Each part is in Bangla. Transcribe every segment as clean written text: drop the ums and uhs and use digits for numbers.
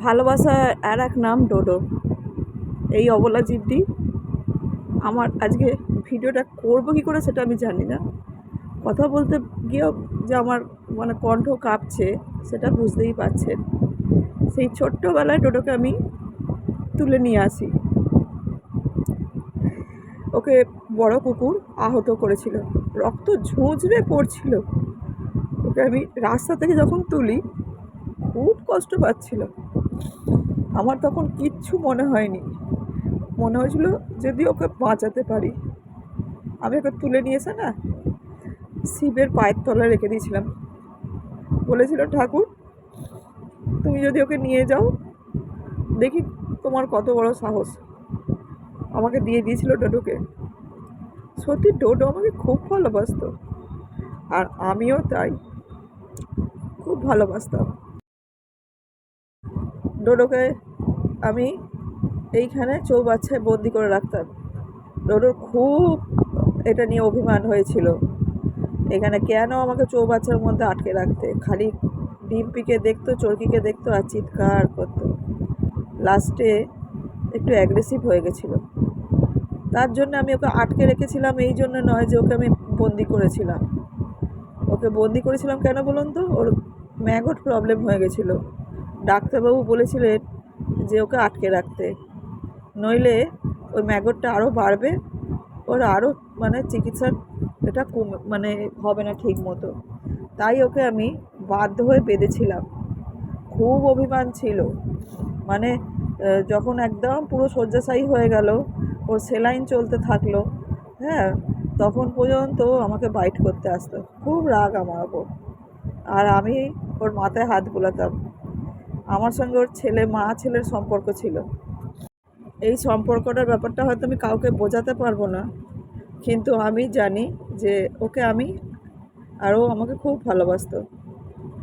ভালোবাসার আর এক নাম ডোডো। এই অবলা জীবটি আমার আজকে ভিডিওটা করব কী করে সেটা আমি জানি না। কথা বলতে গিয়েও যে আমার কণ্ঠ কাঁপছে সেটা বুঝতেই পারছেন। সেই ছোট্টবেলায় ডোডোকে আমি তুলে নিয়ে আসি। ওকে বড় কুকুর আহত করেছিল, রক্ত ঝুঁঝরে পড়ছিল। ওকে আমি রাস্তা থেকে যখন তুলি খুব কষ্ট পাচ্ছিল। আমার তখন কিচ্ছু মনে হয়নি, মনে হয়েছিল যদি ওকে বাঁচাতে পারি। আমি ওকে তুলে নিয়ে এসে না শিবের পায়ের তলায় রেখে দিয়েছিলাম। বলেছিল, ঠাকুর তুমি যদি ওকে নিয়ে যাও দেখি তোমার কত বড় সাহস। আমাকে দিয়ে দিয়েছিল ডোডোকে। সত্যি ডোডো আমাকে খুব ভালোবাসতো, আর আমিও তাই খুব ভালোবাসতাম ডোডোকে। আমি এইখানে চৌবাচ্চায় বন্দি করে রাখতাম। ডোডোর খুব এটা নিয়ে অভিমান হয়েছিল, এখানে কেন আমাকে চৌবাচ্চার মধ্যে আটকে রাখতে। খালি ডিম্পিকে দেখতো, চরকিকে দেখতো আর চিৎকার করতো। লাস্টে একটু অ্যাগ্রেসিভ হয়ে গেছিলো। তার জন্য আমি ওকে আটকে রেখেছিলাম, এই জন্য নয় যে ওকে আমি বন্দি করেছিলাম। ওকে বন্দি করেছিলাম কেন বলুন তো, ওর ম্যাগট প্রবলেম হয়ে গেছিলো। ডাক্তারবাবু বলেছিলেন যে ওকে আটকে রাখতে, নইলে ওই ম্যাগটটা আরও বাড়বে, ওর আরও চিকিৎসার এটা হবে না ঠিক মতো। তাই ওকে আমি বাধ্য হয়ে বেঁধেছিলাম। খুব অভিমান ছিল, যখন একদম পুরো শয্যাশায়ী হয়ে গেল, ওর সেলাইন চলতে থাকলো, হ্যাঁ, তখন পর্যন্ত আমাকে বাইট করতে আসতো। খুব রাগ আমার ওপর, আর আমি ওর মাথায় হাত বোলাতাম। আমার সঙ্গে ওর ছেলের সম্পর্ক ছিল। এই সম্পর্কটার ব্যাপারটা হয়তো আমি কাউকে বোঝাতে পারবো না, কিন্তু আমি জানি যে ওকে আমি, আর ও আমাকে খুব ভালোবাসতো।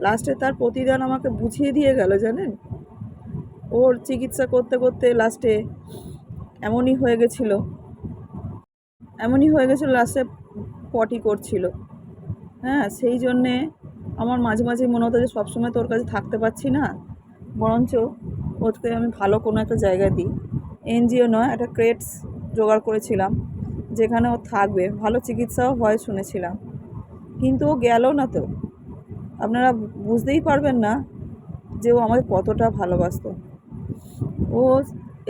লাস্টে তার প্রতিদান আমাকে বুঝিয়ে দিয়ে গেল জানেন। ওর চিকিৎসা করতে করতে লাস্টে এমনই হয়ে গেছিলো লাস্টে পটি করছিল। হ্যাঁ, সেই জন্যে আমার মাঝে মাঝে মনে হতো যে সবসময় তো ওর কাছে থাকতে পারছি না, বরঞ্চ ওকে আমি ভালো কোনো একটা জায়গায় দিই। এনজিও নয়, একটা ক্রেটস জোগাড় করেছিলাম যেখানে ও থাকবে, ভালো চিকিৎসাও হয় শুনেছিলাম। কিন্তু ও গেল না তো। আপনারা বুঝতেই পারবেন না যে ও আমাকে কতটা ভালোবাসতো। ও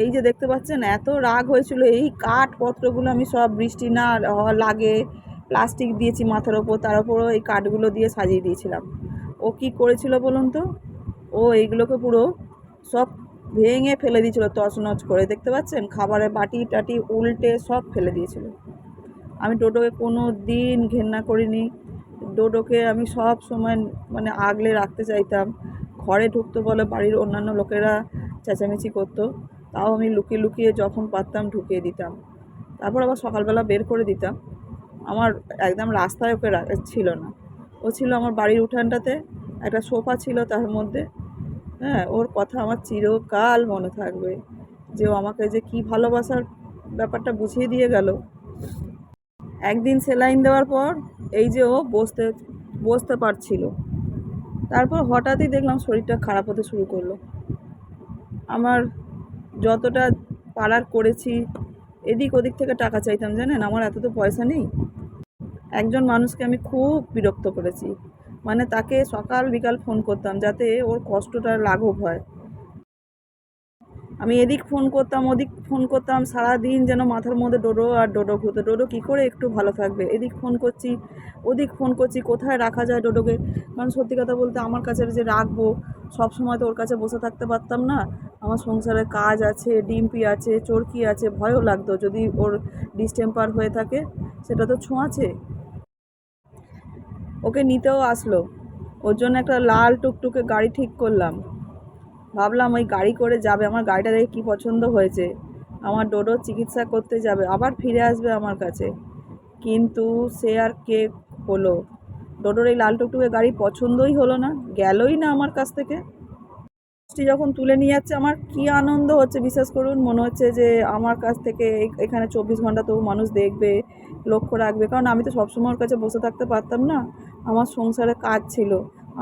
এই যে দেখতে পাচ্ছেন, এত রাগ হয়েছিল, এই কাঠপত্রগুলো আমি সব বৃষ্টি না লাগে প্লাস্টিক দিয়েছি মাথার ওপর, তার ওপরও এই কাঠগুলো দিয়ে সাজিয়ে দিয়েছিলাম। ও কি করেছিল বলুন তো, ও এইগুলোকে পুরো সব ভেঙে ফেলে দিয়েছিল তছনছ করে। দেখতে পাচ্ছেন, খাবারের বাটি টাটি উল্টে সব ফেলে দিয়েছিল। আমি ডোডোকে কোনো দিন ঘেন্না করিনি। ডোডোকে আমি সব সময় আগলে রাখতে চাইতাম। ঘরে ঢুকতে বলে বাড়ির অন্যান্য লোকেরা চেঁচামেচি করতো, তাও আমি লুকিয়ে লুকিয়ে যখন পারতাম ঢুকিয়ে দিতাম। তারপর আবার সকালবেলা বের করে দিতাম। আমার একদম রাস্তায় ওকে ছিল না, ও ছিল আমার বাড়ির উঠানটাতে। একটা সোফা ছিল তার মধ্যে। হ্যাঁ, ওর কথা আমার চিরকাল মনে থাকবে, যে ও আমাকে যে কী ভালোবাসার ব্যাপারটা বুঝিয়ে দিয়ে গেল। একদিন সেলাইন দেওয়ার পর এই যে ও বসতে পারছিল, তারপর হঠাৎই দেখলাম শরীরটা খারাপ হতে শুরু করলো। আমার যতটা পারার করেছি, এদিক ওদিক থেকে টাকা চাইতাম জানেন, আমার এত তো পয়সা নেই। একজন মানুষকে আমি খুব বিরক্ত করেছি, তাকে সকাল বিকাল ফোন করতাম যাতে ওর কষ্টটা লাঘব হয়। আমি এদিক ফোন করতাম, ওদিক ফোন করতাম, সারাদিন যেন মাথার মধ্যে ডোডো আর ডোডো ঘুরতো। ডোডো কী করে একটু ভালো থাকবে, এদিক ফোন করছি ওদিক ফোন করছি, কোথায় রাখা যায় ডোডোকে। কারণ সত্যি কথা বলতে আমার কাছে যে রাখবো, সব সময় তো ওর কাছে বসে থাকতে পারতাম না। আমার সংসারে কাজ আছে, ডিম্পি আছে, চরকি আছে, ভয়ও লাগতো যদি ওর ডিসটেম্পার হয়ে থাকে, সেটা তো ছোঁয়াছে। ওকে নিতেও আসলো, ওর জন্য একটা লাল টুকটুকে গাড়ি ঠিক করলাম। ভাবলাম ওই গাড়ি করে যাবে, আমার গাড়িটা দেখে কী পছন্দ হয়েছে, আমার ডোডোর চিকিৎসা করতে যাবে, আবার ফিরে আসবে আমার কাছে। কিন্তু সে আর কে হলো, ডোডোর এই লাল টুকটুকে গাড়ি পছন্দই হলো না, গেলই না আমার কাছ থেকে। যখন তুলে নিয়ে যাচ্ছে আমার কি আনন্দ হচ্ছে বিশ্বাস করুন, মনে হচ্ছে যে আমার কাছ থেকে এখানে 24 ঘন্টা তবু মানুষ দেখবে, লক্ষ্য রাখবে। কারণ আমি তো সবসময় ওর কাছে বসে থাকতে পারতাম না, আমার সংসারে কাজ ছিল,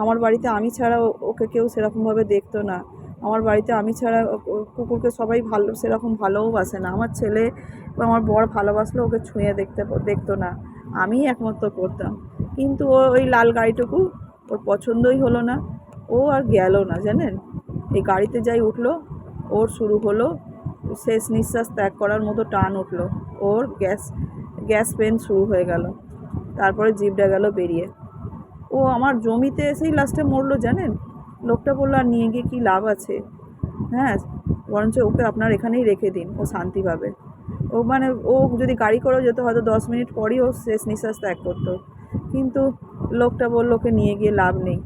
আমার বাড়িতে আমি ছাড়া ওকে কেউ সেরকমভাবে দেখতো না। আমার বাড়িতে আমি ছাড়া কুকুরকে সবাই ভালো সেরকম ভালোও বাসে না। আমার ছেলে বা আমার বর ভালোবাসলেও ওকে ছুঁয়ে দেখতো না, আমিই একমাত্র করতাম। কিন্তু ও ওই লাল গাড়িটুকু ওর পছন্দই হলো না, ও আর গেল না জানেন। এই গাড়িতে যাই উঠলো, ওর শুরু হলো শেষ নিঃশ্বাস ত্যাগ করার মতো টান উঠলো। ওর গ্যাস পেন শুরু হয়ে গেল, তারপরে জিভটা গেল বেরিয়ে। ও আমার জমিতে এসেই লাস্টে মরলো জানেন। লোকটা বললো আর নিয়ে গিয়ে কী লাভ আছে, হ্যাঁ, বরঞ্চ ওকে আপনার এখানেই রেখে দিন, ও শান্তি পাবে। ও মানে ও যদি গাড়ি করেও যেত হয়তো 10 মিনিট পরই ও শেষ নিঃশ্বাস ত্যাগ করতো। কিন্তু লোকটা বললো ওকে নিয়ে গিয়ে লাভ নেই।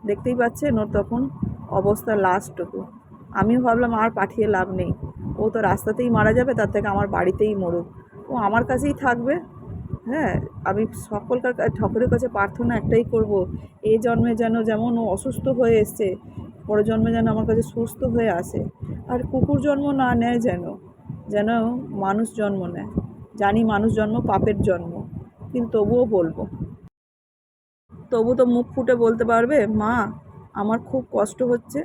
দেখতেই পাচ্ছেন ওর তখন অবস্থা লাস্টটুকু। আমিও ভাবলাম আর পাঠিয়ে লাভ নেই, ও তো রাস্তাতেই মারা যাবে, তার থেকে আমার বাড়িতেই মরুক, ও আমার কাছেই থাকবে। হ্যাঁ, আমি ঠাকুরের কাছে প্রার্থনা একটাই করব, এই জন্মে যেন যেমন ও অসুস্থ হয়ে এসছে, পরের জন্মে যেন আমার কাছে সুস্থ হয়ে আসে। আর কুকুর জন্ম না নেয়, যেন যেন মানুষ জন্ম নেয়। জানি মানুষ জন্ম পাপের জন্ম, কিন্তু তবুও বলবো। তবু তো মুখ ফুটে বলতে পারবে, মা আমার খুব কষ্ট হচ্ছে,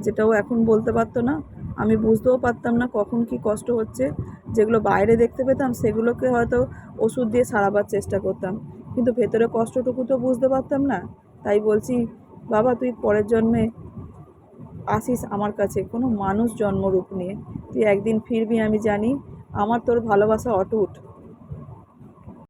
যেটাও এখন বলতে পারতো না। আমি বুঝতেও পারতাম না কখন কি কষ্ট হচ্ছে। যেগুলো বাইরে দেখতে পেতাম সেগুলোকে হয়তো ওষুধ দিয়ে সারাবার চেষ্টা করতাম, কিন্তু ভেতরে কষ্টটুকু তো বুঝতে পারতাম না। তাই বলছি, বাবা তুই পরের জন্মে আসিস আমার কাছে কোনো মানুষ জন্মরূপ নিয়ে, তুই একদিন ফিরবি আমি জানি। আমার তোর ভালোবাসা অটুট।